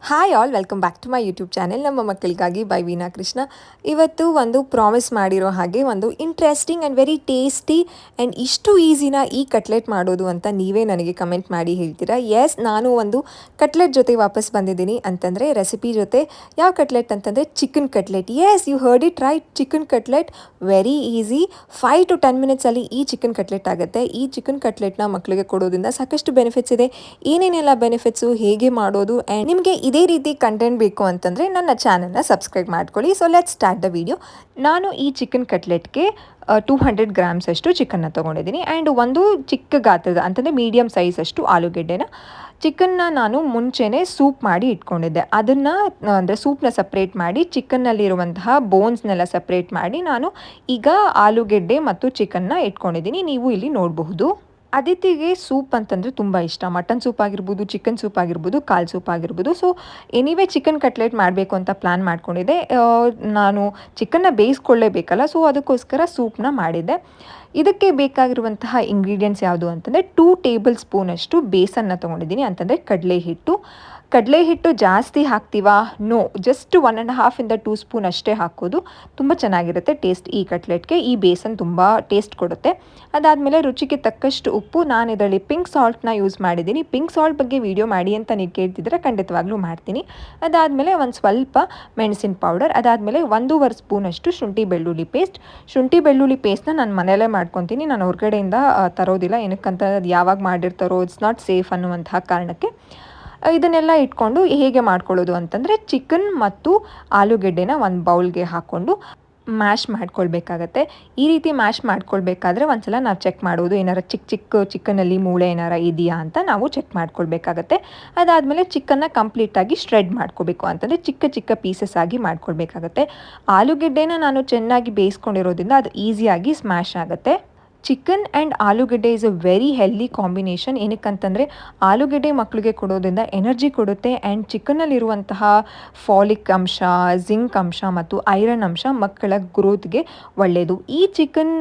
Hi all, welcome back to my YouTube channel ನಮ್ಮ ಮಕ್ಕಳಿಗಾಗಿ by Veena Krishna. ಇವತ್ತು ಒಂದು ಪ್ರಾಮಿಸ್ ಮಾಡಿರೋ ಹಾಗೆ ಒಂದು interesting and very tasty and ಇಷ್ಟು ಈಸಿನ ಈ ಕಟ್ಲೆಟ್ ಮಾಡೋದು ಅಂತ ನೀವೇ ನನಗೆ ಕಮೆಂಟ್ ಮಾಡಿ ಹೇಳ್ತೀರಾ. ಎಸ್, ನಾನು ಒಂದು ಕಟ್ಲೆಟ್ ಜೊತೆ ವಾಪಸ್ ಬಂದಿದ್ದೀನಿ. ಅಂತಂದರೆ ರೆಸಿಪಿ ಜೊತೆ. ಯಾವ ಕಟ್ಲೆಟ್ ಅಂತಂದರೆ chicken cutlet. Yes, you heard it right, chicken cutlet. Very easy, 5 to 10 ಮಿನಿಟ್ಸಲ್ಲಿ ಈ ಚಿಕನ್ ಕಟ್ಲೆಟ್ ಆಗುತ್ತೆ. ಈ ಚಿಕನ್ ಕಟ್ಲೆಟ್ನ ಮಕ್ಕಳಿಗೆ ಕೊಡೋದ್ರಿಂದ ಸಾಕಷ್ಟು ಬೆನಿಫಿಟ್ಸ್ ಇದೆ. ಏನೇನೆಲ್ಲ ಬೆನಿಫಿಟ್ಸು, ಹೇಗೆ ಮಾಡೋದು, ಆ್ಯಂಡ್ ನಿಮಗೆ ಇದೇ ರೀತಿ ಕಂಟೆಂಟ್ ಬೇಕು ಅಂತಂದರೆ ನನ್ನ ಚಾನಲ್ನ ಸಬ್ಸ್ಕ್ರೈಬ್ ಮಾಡ್ಕೊಳ್ಳಿ. So let's start the video. ನಾನು ಈ ಚಿಕನ್ ಕಟ್ಲೆಟ್ಗೆ 200 ಗ್ರಾಮ್ಸ್ ಅಷ್ಟು ಚಿಕನ್ನ ತೊಗೊಂಡಿದ್ದೀನಿ. ಆ್ಯಂಡ್ ಒಂದು ಚಿಕ್ಕ ಗಾತ್ರದ ಅಂತಂದರೆ ಮೀಡಿಯಮ್ ಸೈಜ್ ಅಷ್ಟು ಆಲೂಗೆಡ್ಡೆನ ಚಿಕನ್ನ ನಾನು ಮುಂಚೆನೇ ಸೂಪ್ ಮಾಡಿ ಇಟ್ಕೊಂಡಿದ್ದೆ. ಅದನ್ನು ಅಂದರೆ ಸೂಪ್ನ ಸಪ್ರೇಟ್ ಮಾಡಿ ಚಿಕನ್ನಲ್ಲಿರುವಂತಹ ಬೋನ್ಸ್ನೆಲ್ಲ ಸಪ್ರೇಟ್ ಮಾಡಿ ನಾನು ಈಗ ಆಲೂಗೆಡ್ಡೆ ಮತ್ತು ಚಿಕನ್ನ ಇಟ್ಕೊಂಡಿದ್ದೀನಿ. ನೀವು ಇಲ್ಲಿ ನೋಡಬಹುದು. ಅದಿತಿಗೆ ಸೂಪ್ ಅಂತಂದರೆ ತುಂಬ ಇಷ್ಟ. ಮಟನ್ ಸೂಪ್ ಆಗಿರ್ಬೋದು, ಚಿಕನ್ ಸೂಪ್ ಆಗಿರ್ಬೋದು, ಕಾಲ್ ಸೂಪ್ ಆಗಿರ್ಬೋದು. ಸೊ ಎನಿವೇ ಚಿಕನ್ ಕಟ್ಲೆಟ್ ಮಾಡಬೇಕು ಅಂತ ಪ್ಲ್ಯಾನ್ ಮಾಡ್ಕೊಂಡಿದ್ದೆ. ನಾನು ಚಿಕನ್ನ ಬೇಯಿಸ್ಕೊಳ್ಳೇಬೇಕಲ್ಲ, ಸೊ ಅದಕ್ಕೋಸ್ಕರ ಸೂಪ್ನ ಮಾಡಿದ್ದೆ. ಇದಕ್ಕೆ ಬೇಕಾಗಿರುವಂತಹ ಇಂಗ್ರೀಡಿಯೆಂಟ್ಸ್ ಯಾವುದು ಅಂತಂದರೆ 2 ಟೇಬಲ್ ಸ್ಪೂನಷ್ಟು ಬೇಸನ್ನ ತೊಗೊಂಡಿದ್ದೀನಿ. ಅಂತಂದರೆ ಕಡಲೆ ಹಿಟ್ಟು ಜಾಸ್ತಿ ಹಾಕ್ತೀವಾ? ನೋ, ಜಸ್ಟ್ 1.5 2 ಸ್ಪೂನ್ ಅಷ್ಟೇ ಹಾಕೋದು. ತುಂಬ ಚೆನ್ನಾಗಿರುತ್ತೆ ಟೇಸ್ಟ್ ಈ ಕಟ್ಲೆಟ್ಗೆ. ಈ ಬೇಸನ್ ತುಂಬ ಟೇಸ್ಟ್ ಕೊಡುತ್ತೆ. ಅದಾದಮೇಲೆ ರುಚಿಗೆ ತಕ್ಕಷ್ಟು ಉಪ್ಪು. ನಾನು ಇದರಲ್ಲಿ ಪಿಂಕ್ ಸಾಲ್ಟ್ನ ಯೂಸ್ ಮಾಡಿದ್ದೀನಿ. ಪಿಂಕ್ ಸಾಲ್ಟ್ ಬಗ್ಗೆ ವಿಡಿಯೋ ಮಾಡಿ ಅಂತ ನೀವು ಕೇಳ್ತಿದ್ರೆ ಖಂಡಿತವಾಗ್ಲೂ ಮಾಡ್ತೀನಿ. ಅದಾದಮೇಲೆ ಒಂದು ಸ್ವಲ್ಪ ಮೆಣಸಿನ ಪೌಡರ್. ಅದಾದಮೇಲೆ 1.5 ಸ್ಪೂನಷ್ಟು ಶುಂಠಿ ಬೆಳ್ಳುಳ್ಳಿ ಪೇಸ್ಟ್ನ ನಾನು ಮನೆಯಲ್ಲೇ ಮಾಡ್ಕೊತೀನಿ. ನಾನು ಹೊರಗಡೆಯಿಂದ ತರೋದಿಲ್ಲ. ಏನಕ್ಕಂತ ಅದು ಯಾವಾಗ ಮಾಡಿರ್ತಾರೋ ಇಟ್ಸ್ ನಾಟ್ ಸೇಫ್ ಅನ್ನುವಂತಹ ಕಾರಣಕ್ಕೆ. ಇದನ್ನೆಲ್ಲ ಇಟ್ಕೊಂಡು ಹೇಗೆ ಮಾಡ್ಕೊಳ್ಳೋದು ಅಂತಂದರೆ ಚಿಕನ್ ಮತ್ತು ಆಲೂಗೆಡ್ಡೆನ ಒಂದು ಬೌಲ್ಗೆ ಹಾಕ್ಕೊಂಡು ಮ್ಯಾಶ್ ಮಾಡ್ಕೊಳ್ಬೇಕಾಗತ್ತೆ. ಈ ರೀತಿ ಮ್ಯಾಶ್ ಮಾಡ್ಕೊಳ್ಬೇಕಾದ್ರೆ ಒಂದ್ಸಲ ನಾವು ಚೆಕ್ ಮಾಡೋದು, ಏನಾರ ಚಿಕ್ಕ ಚಿಕನಲ್ಲಿ ಮೂಳೆ ಏನಾರ ಇದೆಯಾ ಅಂತ ನಾವು ಚೆಕ್ ಮಾಡ್ಕೊಳ್ಬೇಕಾಗತ್ತೆ. ಅದಾದಮೇಲೆ ಚಿಕನ್ನ ಕಂಪ್ಲೀಟಾಗಿ ಶ್ರೆಡ್ ಮಾಡ್ಕೋಬೇಕು. ಅಂತಂದರೆ ಚಿಕ್ಕ ಪೀಸಸ್ ಆಗಿ ಮಾಡ್ಕೊಳ್ಬೇಕಾಗತ್ತೆ. ಆಲೂಗೆಡ್ಡೆನ ನಾನು ಚೆನ್ನಾಗಿ ಬೇಯಿಸ್ಕೊಂಡಿರೋದ್ರಿಂದ ಅದು ಈಸಿಯಾಗಿ ಸ್ಮ್ಯಾಶ್ ಆಗುತ್ತೆ. ಚಿಕನ್ ಆ್ಯಂಡ್ ಆಲೂಗೆಡ್ಡೆ is a very healthy combination. ಏನಕ್ಕಂತಂದರೆ ಆಲೂಗೆಡ್ಡೆ ಮಕ್ಕಳಿಗೆ ಕೊಡೋದ್ರಿಂದ ಎನರ್ಜಿ ಕೊಡುತ್ತೆ. ಆ್ಯಂಡ್ ಚಿಕನ್ನಲ್ಲಿರುವಂತಹ ಫಾಲಿಕ್ ಅಂಶ, ಜಿಂಕ್ ಅಂಶ ಮತ್ತು ಐರನ್ ಅಂಶ ಮಕ್ಕಳ ಗ್ರೋತ್ಗೆ ಒಳ್ಳೆಯದು. ಈ ಚಿಕನ್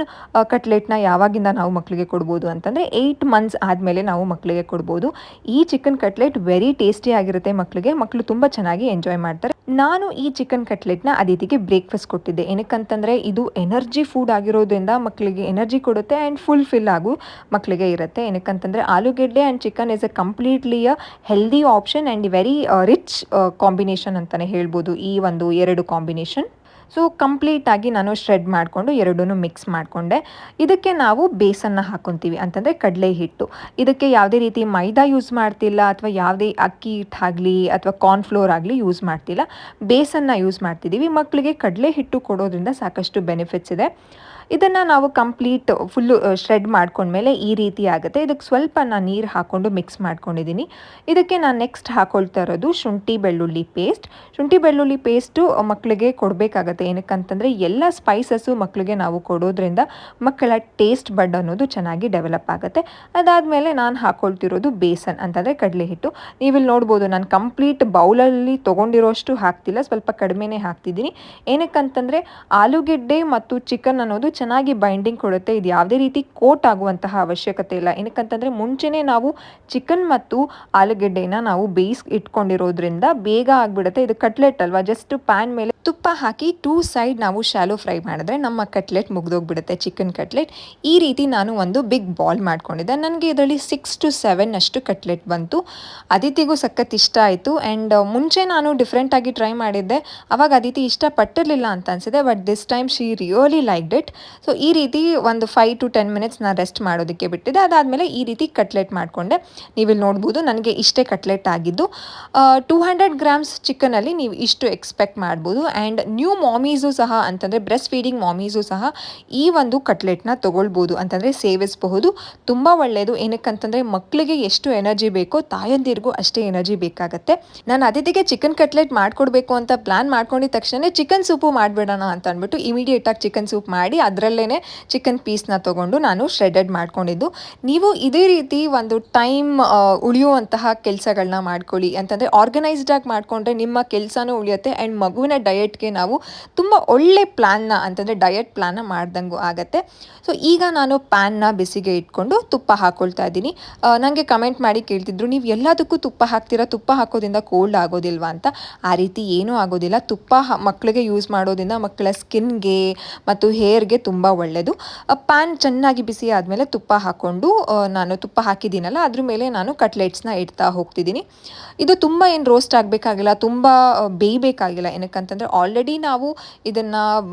ಕಟ್ಲೆಟ್ನ ಯಾವಾಗಿಂದ ನಾವು ಮಕ್ಕಳಿಗೆ ಕೊಡ್ಬೋದು ಅಂತಂದರೆ 8 ಮಂತ್ಸ್ ಆದಮೇಲೆ ನಾವು ಮಕ್ಕಳಿಗೆ ಕೊಡ್ಬೋದು. ಈ ಚಿಕನ್ ಕಟ್ಲೆಟ್ ವೆರಿ ಟೇಸ್ಟಿ ಆಗಿರುತ್ತೆ. ಮಕ್ಕಳು ತುಂಬ ಚೆನ್ನಾಗಿ ಎಂಜಾಯ್ ಮಾಡ್ತಾರೆ. ನಾನು ಈ ಚಿಕನ್ ಕಟ್ಲೆಟ್ನ ಅದಿತಿಗೆ ಬ್ರೇಕ್ಫಾಸ್ಟ್ ಕೊಟ್ಟಿದ್ದೆ. ಏನಕ್ಕಂತಂದರೆ ಇದು ಎನರ್ಜಿ ಫುಡ್ ಆಗಿರೋದ್ರಿಂದ ಮಕ್ಕಳಿಗೆ ಎನರ್ಜಿ ಕೊಡುತ್ತೆ ಆ್ಯಂಡ್ ಫುಲ್ಫಿಲ್ ಆಗು ಮಕ್ಕಳಿಗೆ ಇರುತ್ತೆ. ಏನಕ್ಕಂತಂದರೆ ಆಲೂಗೆಡ್ಡೆ and chicken is a completely a healthy option and very rich combination ಅಂತಲೇ ಹೇಳ್ಬೋದು ಈ ಒಂದು 2 ಕಾಂಬಿನೇಷನ್. ಸೊ ಕಂಪ್ಲೀಟಾಗಿ ನಾನು ಶ್ರೆಡ್ ಮಾಡಿಕೊಂಡು ಎರಡೂ ಮಿಕ್ಸ್ ಮಾಡಿಕೊಂಡೆ. ಇದಕ್ಕೆ ನಾವು ಬೇಸನ್ನ ಹಾಕ್ಕೊತೀವಿ. ಅಂತಂದರೆ ಕಡಲೆ ಹಿಟ್ಟು. ಇದಕ್ಕೆ ಯಾವುದೇ ರೀತಿ ಮೈದಾ ಯೂಸ್ ಮಾಡ್ತಿಲ್ಲ ಅಥವಾ ಯಾವುದೇ ಅಕ್ಕಿ ಹಿಟ್ಟಾಗಲಿ ಅಥವಾ ಕಾರ್ನ್ಫ್ಲೋರ್ ಆಗಲಿ ಯೂಸ್ ಮಾಡ್ತಿಲ್ಲ. ಬೇಸನ್ನ ಯೂಸ್ ಮಾಡ್ತಿದ್ದೀವಿ. ಮಕ್ಕಳಿಗೆ ಕಡಲೆ ಹಿಟ್ಟು ಕೊಡೋದ್ರಿಂದ ಸಾಕಷ್ಟು ಬೆನಿಫಿಟ್ಸ್ ಇದೆ. ಇದನ್ನು ನಾವು ಫುಲ್ಲು ಶ್ರೆಡ್ ಮಾಡ್ಕೊಂಡ್ಮೇಲೆ ಈ ರೀತಿ ಆಗುತ್ತೆ. ಇದಕ್ಕೆ ಸ್ವಲ್ಪ ನಾನು ನೀರು ಹಾಕ್ಕೊಂಡು ಮಿಕ್ಸ್ ಮಾಡ್ಕೊಂಡಿದ್ದೀನಿ. ಇದಕ್ಕೆ ನಾನು ನೆಕ್ಸ್ಟ್ ಹಾಕ್ಕೊಳ್ತಾ ಇರೋದು ಶುಂಠಿ ಬೆಳ್ಳುಳ್ಳಿ ಪೇಸ್ಟು ಮಕ್ಕಳಿಗೆ ಕೊಡಬೇಕಾಗತ್ತೆ. ಏನಕ್ಕಂತಂದರೆ ಎಲ್ಲ ಸ್ಪೈಸಸ್ಸು ಮಕ್ಕಳಿಗೆ ನಾವು ಕೊಡೋದ್ರಿಂದ ಮಕ್ಕಳ ಟೇಸ್ಟ್ ಬಡ್ ಅನ್ನೋದು ಚೆನ್ನಾಗಿ ಡೆವಲಪ್ ಆಗುತ್ತೆ. ಅದಾದಮೇಲೆ ನಾನು ಹಾಕ್ಕೊಳ್ತಿರೋದು ಬೇಸನ್ ಅಂತಂದರೆ ಕಡಲೆ ಹಿಟ್ಟು. ನೀವಿಲ್ಲಿ ನೋಡ್ಬೋದು, ನಾನು ಕಂಪ್ಲೀಟ್ ಬೌಲಲ್ಲಿ ತೊಗೊಂಡಿರೋಷ್ಟು ಹಾಕ್ತಿಲ್ಲ, ಸ್ವಲ್ಪ ಕಡಿಮೆನೇ ಹಾಕ್ತಿದ್ದೀನಿ. ಏನಕ್ಕಂತಂದರೆ ಆಲೂಗೆಡ್ಡೆ ಮತ್ತು ಚಿಕನ್ ಅನ್ನೋದು ಚೆನ್ನಾಗಿ ಬೈಂಡಿಂಗ್ ಕೊಡುತ್ತೆ. ಇದು ಯಾವುದೇ ರೀತಿ ಕೋಟ್ ಆಗುವಂತಹ ಅವಶ್ಯಕತೆ ಇಲ್ಲ. ಏನಕ್ಕಂತಂದರೆ ಮುಂಚೆನೇ ನಾವು ಚಿಕನ್ ಮತ್ತು ಆಲೂಗೆಡ್ಡೆನ ನಾವು ಇಟ್ಕೊಂಡಿರೋದ್ರಿಂದ ಬೇಗ ಆಗಿಬಿಡುತ್ತೆ. ಇದು ಕಟ್ಲೆಟ್ ಅಲ್ವಾ, ಜಸ್ಟ್ ಪ್ಯಾನ್ ಮೇಲೆ ತುಪ್ಪ ಹಾಕಿ 2 ಸೈಡ್ ನಾವು ಶಾಲೋ ಫ್ರೈ ಮಾಡಿದ್ರೆ ನಮ್ಮ ಕಟ್ಲೆಟ್ ಮುಗ್ದೋಗ್ಬಿಡುತ್ತೆ, ಚಿಕನ್ ಕಟ್ಲೆಟ್. ಈ ರೀತಿ ನಾನು ಒಂದು ಬಿಗ್ ಬಾಲ್ ಮಾಡ್ಕೊಂಡಿದ್ದೆ. ನನಗೆ ಇದರಲ್ಲಿ 6 to 7 ಅಷ್ಟು ಕಟ್ಲೆಟ್ ಬಂತು. ಅದಿತಿಗೂ ಸಖತ್ ಇಷ್ಟ ಆಯಿತು. ಆ್ಯಂಡ್ ಮುಂಚೆ ನಾನು ಡಿಫ್ರೆಂಟಾಗಿ ಟ್ರೈ ಮಾಡಿದ್ದೆ, ಅವಾಗ ಅದಿತಿ ಇಷ್ಟಪಟ್ಟಿರಲಿಲ್ಲ ಅಂತ ಅನಿಸಿದೆ. But this time she really liked it. So ಈ ರೀತಿ ಒಂದು 5 to 10 ಮಿನಿಟ್ಸ್ ನಾನು ರೆಸ್ಟ್ ಮಾಡೋದಕ್ಕೆ ಬಿಟ್ಟಿದ್ದೆ. ಅದಾದಮೇಲೆ ಈ ರೀತಿ ಕಟ್ಲೆಟ್ ಮಾಡಿಕೊಂಡೆ. ನೀವಿಲ್ಲಿ ನೋಡ್ಬೋದು, ನನಗೆ ಇಷ್ಟೇ ಕಟ್ಲೆಟ್ ಆಗಿದ್ದು. 200 ಗ್ರಾಮ್ಸ್ ಚಿಕನಲ್ಲಿ ನೀವು ಇಷ್ಟು ಎಕ್ಸ್ಪೆಕ್ಟ್ ಮಾಡ್ಬೋದು. ಆ್ಯಂಡ್ ನ್ಯೂ ಮಾಮೀಸು ಸಹ, ಅಂತಂದರೆ ಬ್ರೆಸ್ಟ್ ಫೀಡಿಂಗ್ ಮಾಮೀಸು ಸಹ ಈ ಒಂದು ಕಟ್ಲೆಟ್ನ ತೊಗೊಳ್ಬೋದು, ಅಂತಂದರೆ ಸೇವಿಸಬಹುದು. ತುಂಬ ಒಳ್ಳೆಯದು. ಏನಕ್ಕಂತಂದರೆ ಮಕ್ಕಳಿಗೆ ಎಷ್ಟು ಎನರ್ಜಿ ಬೇಕೋ ತಾಯಂದಿರಿಗೂ ಅಷ್ಟೇ ಎನರ್ಜಿ ಬೇಕಾಗುತ್ತೆ. ನಾನು ಅದಿತಿಗೆ ಚಿಕನ್ ಕಟ್ಲೆಟ್ ಮಾಡಿಕೊಡ್ಬೇಕು ಅಂತ ಪ್ಲ್ಯಾನ್ ಮಾಡ್ಕೊಂಡಿದ್ದ ತಕ್ಷಣ ಚಿಕನ್ ಸೂಪು ಮಾಡಿಬಿಡೋಣ ಅಂತ ಅಂದ್ಬಿಟ್ಟು ಇಮಿಡಿಯೇಟಾಗಿ ಚಿಕನ್ ಸೂಪ್ ಮಾಡಿ ಅದರಲ್ಲೇ ಚಿಕನ್ ಪೀಸ್ನ ತೊಗೊಂಡು ನಾನು ಶ್ರೆಡೆಡ್ ಮಾಡ್ಕೊಂಡಿದ್ದು. ನೀವು ಇದೇ ರೀತಿ ಒಂದು ಟೈಮ್ ಉಳಿಯುವಂತಹ ಕೆಲಸಗಳನ್ನ ಮಾಡ್ಕೊಳ್ಳಿ. ಅಂತಂದರೆ ಆರ್ಗನೈಸ್ಡಾಗಿ ಮಾಡಿಕೊಂಡ್ರೆ ನಿಮ್ಮ ಕೆಲಸನೂ ಉಳಿಯುತ್ತೆ ಆ್ಯಂಡ್ ಮಗುವಿನ ಡಯೆಟ್ಗೆ ಮಾಡೋದಕ್ಕೆ ನಾವು ತುಂಬ ಒಳ್ಳೆ ಪ್ಲ್ಯಾನ್ನ ಅಂತಂದರೆ ಡಯಟ್ ಪ್ಲ್ಯಾನ್ನ ಮಾಡ್ದಂಗೂ ಆಗುತ್ತೆ. ಸೊ ಈಗ ನಾನು ಪ್ಯಾನ್ನ ಬಿಸಿಗೆ ಇಟ್ಕೊಂಡು ತುಪ್ಪ ಹಾಕ್ಕೊಳ್ತಾ ಇದ್ದೀನಿ. ನನಗೆ ಕಮೆಂಟ್ ಮಾಡಿ ಕೇಳ್ತಿದ್ರು, ನೀವು ಎಲ್ಲದಕ್ಕೂ ತುಪ್ಪ ಹಾಕ್ತೀರಾ, ತುಪ್ಪ ಹಾಕೋದ್ರಿಂದ ಕೋಲ್ಡ್ ಆಗೋದಿಲ್ವಾ ಅಂತ. ಆ ರೀತಿ ಏನೂ ಆಗೋದಿಲ್ಲ. ತುಪ್ಪ ಮಕ್ಕಳಿಗೆ ಯೂಸ್ ಮಾಡೋದ್ರಿಂದ ಮಕ್ಕಳ ಸ್ಕಿನ್ಗೆ ಮತ್ತು ಹೇರ್ಗೆ ತುಂಬ ಒಳ್ಳೆಯದು. ಪ್ಯಾನ್ ಚೆನ್ನಾಗಿ ಬಿಸಿ ಆದಮೇಲೆ ತುಪ್ಪ ಹಾಕ್ಕೊಂಡು ನಾನು ತುಪ್ಪ ಹಾಕಿದ್ದೀನಲ್ಲ ಅದ್ರ ಮೇಲೆ ನಾನು ಕಟ್ಲೆಟ್ಸ್ನ ಇಡ್ತಾ ಹೋಗ್ತಿದ್ದೀನಿ. ಇದು ತುಂಬ ಏನು ರೋಸ್ಟ್ ಆಗಬೇಕಾಗಿಲ್ಲ, ತುಂಬ ಬೇಯಬೇಕಾಗಿಲ್ಲ. ಏನಕ್ಕಂತಂದರೆ ಆಲ್ರೆಡಿ ನಾವು ಇದನ್ನು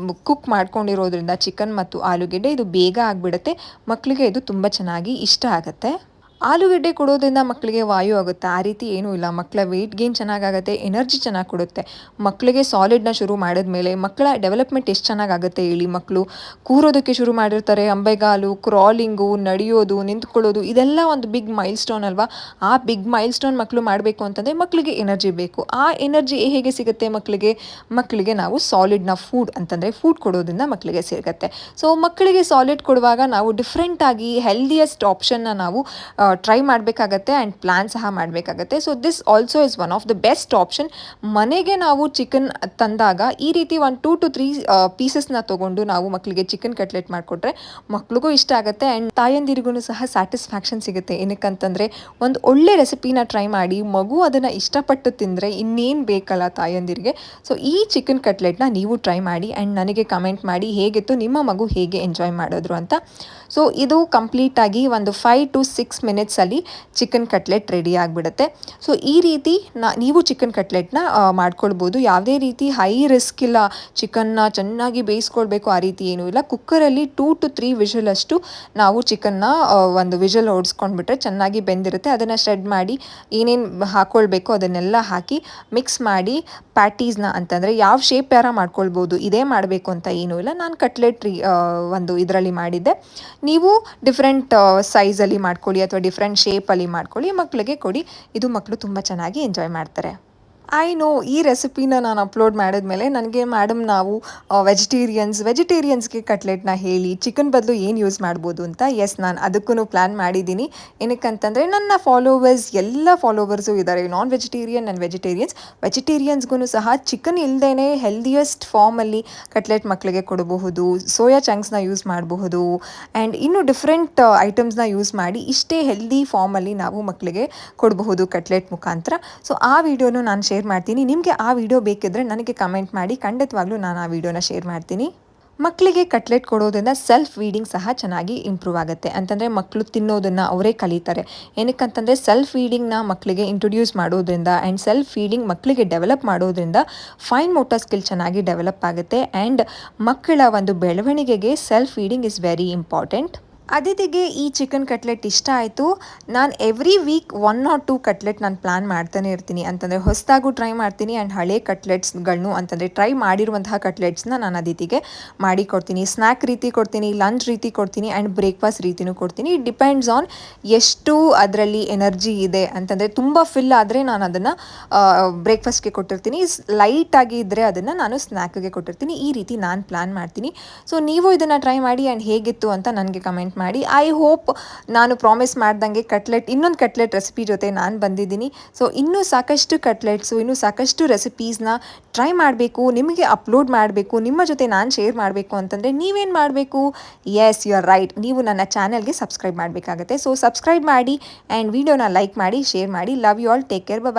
ಕುಕ್ ಮಾಡ್ಕೊಂಡಿರೋದ್ರಿಂದ ಚಿಕನ್ ಮತ್ತು ಆಲೂಗೆಡ್ಡೆ ಇದು ಬೇಗ ಆಗಿಬಿಡುತ್ತೆ. ಮಕ್ಕಳಿಗೆ ಇದು ತುಂಬ ಚೆನ್ನಾಗಿ ಇಷ್ಟ ಆಗುತ್ತೆ. ಆಲೂಗಡ್ಡೆ ಕೊಡೋದ್ರಿಂದ ಮಕ್ಕಳಿಗೆ ವಾಯು ಆಗುತ್ತೆ ಆ ರೀತಿ ಏನೂ ಇಲ್ಲ. ಮಕ್ಕಳ ವೆಯ್ಟ್ ಗೇನ್ ಚೆನ್ನಾಗಾಗುತ್ತೆ, ಎನರ್ಜಿ ಚೆನ್ನಾಗಿ ಕೊಡುತ್ತೆ. ಮಕ್ಕಳಿಗೆ ಸಾಲಿಡ್ನ ಶುರು ಮಾಡಿದ್ಮೇಲೆ ಮಕ್ಕಳ ಡೆವಲಪ್ಮೆಂಟ್ ಎಷ್ಟು ಚೆನ್ನಾಗಾಗುತ್ತೆ ಹೇಳಿ. ಮಕ್ಕಳು ಕೂರೋದಕ್ಕೆ ಶುರು ಮಾಡಿರ್ತಾರೆ, ಅಂಬೆಗಾಲು, ಕ್ರಾಲಿಂಗು, ನಡೆಯೋದು, ನಿಂತ್ಕೊಳ್ಳೋದು, ಇದೆಲ್ಲ ಒಂದು ಬಿಗ್ ಮೈಲ್ ಸ್ಟೋನ್ ಅಲ್ವಾ. ಆ ಬಿಗ್ ಮೈಲ್ ಸ್ಟೋನ್ ಮಕ್ಕಳು ಮಾಡಬೇಕು ಅಂತಂದರೆ ಮಕ್ಕಳಿಗೆ ಎನರ್ಜಿ ಬೇಕು. ಆ ಎನರ್ಜಿ ಹೇಗೆ ಸಿಗುತ್ತೆ ಮಕ್ಕಳಿಗೆ ನಾವು ಸಾಲಿಡ್ನ ಫುಡ್ ಅಂತಂದರೆ ಫುಡ್ ಕೊಡೋದ್ರಿಂದ ಮಕ್ಕಳಿಗೆ ಸಿಗುತ್ತೆ. ಸೊ ಮಕ್ಕಳಿಗೆ ಸಾಲಿಡ್ ಕೊಡುವಾಗ ನಾವು ಡಿಫ್ರೆಂಟಾಗಿ ಹೆಲ್ದಿಯೆಸ್ಟ್ ಆಪ್ಷನ್ನ ನಾವು ಟ್ರೈ ಮಾಡಬೇಕಾಗತ್ತೆ ಆ್ಯಂಡ್ ಪ್ಲ್ಯಾನ್ ಸಹ ಮಾಡಬೇಕಾಗತ್ತೆ. So this also is one of the best option. ಮನೆಗೆ ನಾವು ಚಿಕನ್ ತಂದಾಗ ಈ ರೀತಿ 1 2 to 3 ಪೀಸಸ್ನ ತೊಗೊಂಡು ನಾವು ಮಕ್ಕಳಿಗೆ ಚಿಕನ್ ಕಟ್ಲೆಟ್ ಮಾಡಿಕೊಟ್ರೆ ಮಕ್ಳಿಗೂ ಇಷ್ಟ ಆಗುತ್ತೆ ಆ್ಯಂಡ್ ತಾಯಂದಿರಿಗೂ ಸಹ ಸ್ಯಾಟಿಸ್ಫ್ಯಾಕ್ಷನ್ ಸಿಗುತ್ತೆ. ಏನಕ್ಕಂತಂದರೆ ಒಂದು ಒಳ್ಳೆ ರೆಸಿಪಿನ ಟ್ರೈ ಮಾಡಿ ಮಗು ಅದನ್ನು ಇಷ್ಟಪಟ್ಟು ತಿಂದರೆ ಇನ್ನೇನು ಬೇಕಲ್ಲ ತಾಯಂದಿರಿಗೆ. ಸೊ ಈ ಚಿಕನ್ ಕಟ್ಲೆಟ್ನ ನೀವು ಟ್ರೈ ಮಾಡಿ ಆ್ಯಂಡ್ ನನಗೆ ಕಮೆಂಟ್ ಮಾಡಿ ಹೇಗಿತ್ತು, ನಿಮ್ಮ ಮಗು ಹೇಗೆ ಎಂಜಾಯ್ ಮಾಡಿದ್ರು ಅಂತ. ಸೊ ಇದು ಕಂಪ್ಲೀಟಾಗಿ ಒಂದು 5 to 6 ಮಿನಿಟ್ಸಲ್ಲಿ ಚಿಕನ್ ಕಟ್ಲೆಟ್ ರೆಡಿ ಆಗಿಬಿಡುತ್ತೆ. ಸೊ ಈ ರೀತಿ ನೀವು ಚಿಕನ್ ಕಟ್ಲೆಟ್ನ ಮಾಡ್ಕೊಳ್ಬೋದು. ಯಾವುದೇ ರೀತಿ ಹೈ ರಿಸ್ಕ್ ಇಲ್ಲ. ಚಿಕನ್ನ ಚೆನ್ನಾಗಿ ಬೇಯಿಸ್ಕೊಳ್ಬೇಕು ಆ ರೀತಿ ಏನೂ ಇಲ್ಲ. ಕುಕ್ಕರಲ್ಲಿ 2 to 3 ವಿಷಲಷ್ಟು ನಾವು ಚಿಕನ್ನ ಒಂದು ವಿಷಲ್ ಓಡಿಸ್ಕೊಂಡ್ಬಿಟ್ರೆ ಚೆನ್ನಾಗಿ ಬೆಂದಿರುತ್ತೆ. ಅದನ್ನು ಶ್ರೆಡ್ ಮಾಡಿ ಏನೇನು ಹಾಕ್ಕೊಳ್ಬೇಕು ಅದನ್ನೆಲ್ಲ ಹಾಕಿ ಮಿಕ್ಸ್ ಮಾಡಿ ಪ್ಯಾಟೀಸ್ನ ಅಂತಂದರೆ ಯಾವ ಶೇಪ್ ಯಾರ ಮಾಡ್ಕೊಳ್ಬೋದು, ಇದೇ ಮಾಡಬೇಕು ಅಂತ ಏನೂ ಇಲ್ಲ. ನಾನು ಕಟ್ಲೆಟ್ ಒಂದು ಇದರಲ್ಲಿ ಮಾಡಿದ್ದೆ. ನೀವು ಡಿಫ್ರೆಂಟ್ ಸೈಜಲ್ಲಿ ಮಾಡ್ಕೊಳ್ಳಿ ಅಥವಾ ಡಿಫ್ರೆಂಟ್ ಶೇಪಲ್ಲಿ ಮಾಡ್ಕೊಳ್ಳಿ, ಮಕ್ಕಳಿಗೆ ಕೊಡಿ. ಇದು ಮಕ್ಕಳು ತುಂಬ ಚೆನ್ನಾಗಿ ಎಂಜಾಯ್ ಮಾಡ್ತಾರೆ. ಐ ನೋ ಈ ರೆಸಿಪಿನ ನಾನು ಅಪ್ಲೋಡ್ ಮಾಡಿದ್ಮೇಲೆ ನನಗೆ ಮೇಡಮ್ ನಾವು ವೆಜಿಟೇರಿಯನ್ಸ್ಗೆ ಕಟ್ಲೆಟ್ನ ಹೇಳಿ ಚಿಕನ್ ಬದಲು ಏನು ಯೂಸ್ ಮಾಡ್ಬೋದು ಅಂತ. ಎಸ್, ನಾನು ಅದಕ್ಕೂ ಪ್ಲ್ಯಾನ್ ಮಾಡಿದ್ದೀನಿ. ಏನಕ್ಕಂತಂದರೆ ನನ್ನ ಎಲ್ಲ ಫಾಲೋವರ್ಸು ಇದ್ದಾರೆ ನಾನ್ ವೆಜಿಟೇರಿಯನ್ ಆ್ಯಂಡ್ ವೆಜಿಟೇರಿಯನ್ಸ್ಗೂ ಸಹ ಚಿಕನ್ ಇಲ್ಲದೇ ಹೆಲ್ದಿಯೆಸ್ಟ್ ಫಾರ್ಮಲ್ಲಿ ಕಟ್ಲೆಟ್ ಮಕ್ಕಳಿಗೆ ಕೊಡಬಹುದು. ಸೋಯಾ ಚಂಕ್ಸ್ನ ಯೂಸ್ ಮಾಡಬಹುದು ಆ್ಯಂಡ್ ಇನ್ನೂ ಡಿಫ್ರೆಂಟ್ ಐಟಮ್ಸ್ನ ಯೂಸ್ ಮಾಡಿ ಇಷ್ಟೇ ಹೆಲ್ದಿ ಫಾರ್ಮಲ್ಲಿ ನಾವು ಮಕ್ಕಳಿಗೆ ಕೊಡಬಹುದು ಕಟ್ಲೆಟ್ ಮುಖಾಂತರ. ಸೊ ಆ ವಿಡಿಯೋನು ನಾನು ಶೇರ್ ಮಾಡ್ತೀನಿ. ನಿಮಗೆ ಆ ವಿಡಿಯೋ ಬೇಕಿದ್ರೆ ನನಗೆ ಕಮೆಂಟ್ ಮಾಡಿ, ಖಂಡಿತವಾಗ್ಲೂ ನಾನು ಆ ವಿಡಿಯೋನ ಶೇರ್ ಮಾಡ್ತೀನಿ. ಮಕ್ಕಳಿಗೆ ಕಟ್ಲೆಟ್ ಕೊಡೋದ್ರಿಂದ ಸೆಲ್ಫ್ ಫೀಡಿಂಗ್ ಸಹ ಚೆನ್ನಾಗಿ ಇಂಪ್ರೂವ್ ಆಗುತ್ತೆ. ಅಂತಂದರೆ ಮಕ್ಕಳು ತಿನ್ನೋದನ್ನು ಅವರೇ ಕಲಿತಾರೆ. ಏನಕ್ಕಂತಂದರೆ ಸೆಲ್ಫ್ ಫೀಡಿಂಗ್ನ ಮಕ್ಕಳಿಗೆ ಇಂಟ್ರೊಡ್ಯೂಸ್ ಮಾಡೋದ್ರಿಂದ ಆ್ಯಂಡ್ ಸೆಲ್ಫ್ ಫೀಡಿಂಗ್ ಮಕ್ಕಳಿಗೆ ಡೆವಲಪ್ ಮಾಡೋದ್ರಿಂದ ಫೈನ್ ಮೋಟಾರ್ ಸ್ಕಿಲ್ ಚೆನ್ನಾಗಿ ಡೆವಲಪ್ ಆಗುತ್ತೆ ಆ್ಯಂಡ್ ಮಕ್ಕಳ ಒಂದು ಬೆಳವಣಿಗೆಗೆ self feeding is very important. ಅದಿತಿಗೆ ಈ ಚಿಕನ್ ಕಟ್ಲೆಟ್ ಇಷ್ಟ ಆಯಿತು. ನಾನು ಎವ್ರಿ ವೀಕ್ 1 or 2 ಕಟ್ಲೆಟ್ ನಾನು ಪ್ಲ್ಯಾನ್ ಮಾಡ್ತಾನೆ ಇರ್ತೀನಿ. ಅಂತಂದರೆ ಹೊಸದಾಗೂ ಟ್ರೈ ಮಾಡ್ತೀನಿ ಆ್ಯಂಡ್ ಹಳೆ ಕಟ್ಲೆಟ್ಸ್ಗಳನ್ನು ಅಂತಂದರೆ ಟ್ರೈ ಮಾಡಿರುವಂತಹ ಕಟ್ಲೆಟ್ಸ್ನ ನಾನು ಅದಿತಿಗೆ ಮಾಡಿ ಕೊಡ್ತೀನಿ. ಸ್ನ್ಯಾಕ್ ರೀತಿ ಕೊಡ್ತೀನಿ, ಲಂಚ್ ರೀತಿ ಕೊಡ್ತೀನಿ ಆ್ಯಂಡ್ ಬ್ರೇಕ್ಫಾಸ್ಟ್ ರೀತಿನೂ ಕೊಡ್ತೀನಿ. ಇಟ್ ಡಿಪೆಂಡ್ಸ್ ಆನ್ ಎಷ್ಟು ಅದರಲ್ಲಿ ಎನರ್ಜಿ ಇದೆ. ಅಂತಂದರೆ ತುಂಬ ಫಿಲ್ ಆದರೆ ನಾನು ಅದನ್ನು ಬ್ರೇಕ್ಫಾಸ್ಟ್ಗೆ ಕೊಟ್ಟಿರ್ತೀನಿ, ಲೈಟಾಗಿ ಇದ್ದರೆ ಅದನ್ನು ನಾನು ಸ್ನ್ಯಾಕ್ಗೆ ಕೊಟ್ಟಿರ್ತೀನಿ. ಈ ರೀತಿ ನಾನು ಪ್ಲ್ಯಾನ್ ಮಾಡ್ತೀನಿ. ಸೊ ನೀವು ಇದನ್ನು ಟ್ರೈ ಮಾಡಿ ಆ್ಯಂಡ್ ಹೇಗಿತ್ತು ಅಂತ ನನಗೆ ಕಮೆಂಟ್ ಮಾಡಿ. ಐ ಹೋಪ್ ನಾನು ಪ್ರಾಮಿಸ್ ಮಾಡ್ದಂಗೆ ಇನ್ನೊಂದು ಕಟ್ಲೆಟ್ ರೆಸಿಪಿ ಜೊತೆ ನಾನು ಬಂದಿದ್ದೀನಿ. ಸೊ ಇನ್ನೂ ಸಾಕಷ್ಟು ಕಟ್ಲೆಟ್ಸು, ಇನ್ನೂ ಸಾಕಷ್ಟು ರೆಸಿಪೀಸ್ನ ಟ್ರೈ ಮಾಡಬೇಕು, ನಿಮಗೆ ಅಪ್ಲೋಡ್ ಮಾಡಬೇಕು, ನಿಮ್ಮ ಜೊತೆ ನಾನು ಶೇರ್ ಮಾಡಬೇಕು ಅಂತಂದರೆ ನೀವೇನು ಮಾಡಬೇಕು? ಎಸ್, ಯು ಆರ್ ರೈಟ್, ನೀವು ನನ್ನ ಚಾನಲ್ಗೆ ಸಬ್ಸ್ಕ್ರೈಬ್ ಮಾಡಬೇಕಾಗತ್ತೆ. ಸೊ ಸಬ್ಸ್ಕ್ರೈಬ್ ಮಾಡಿ ಆ್ಯಂಡ್ ವಿಡಿಯೋನ ಲೈಕ್ ಮಾಡಿ, ಶೇರ್ ಮಾಡಿ. Love you all, take care, bye.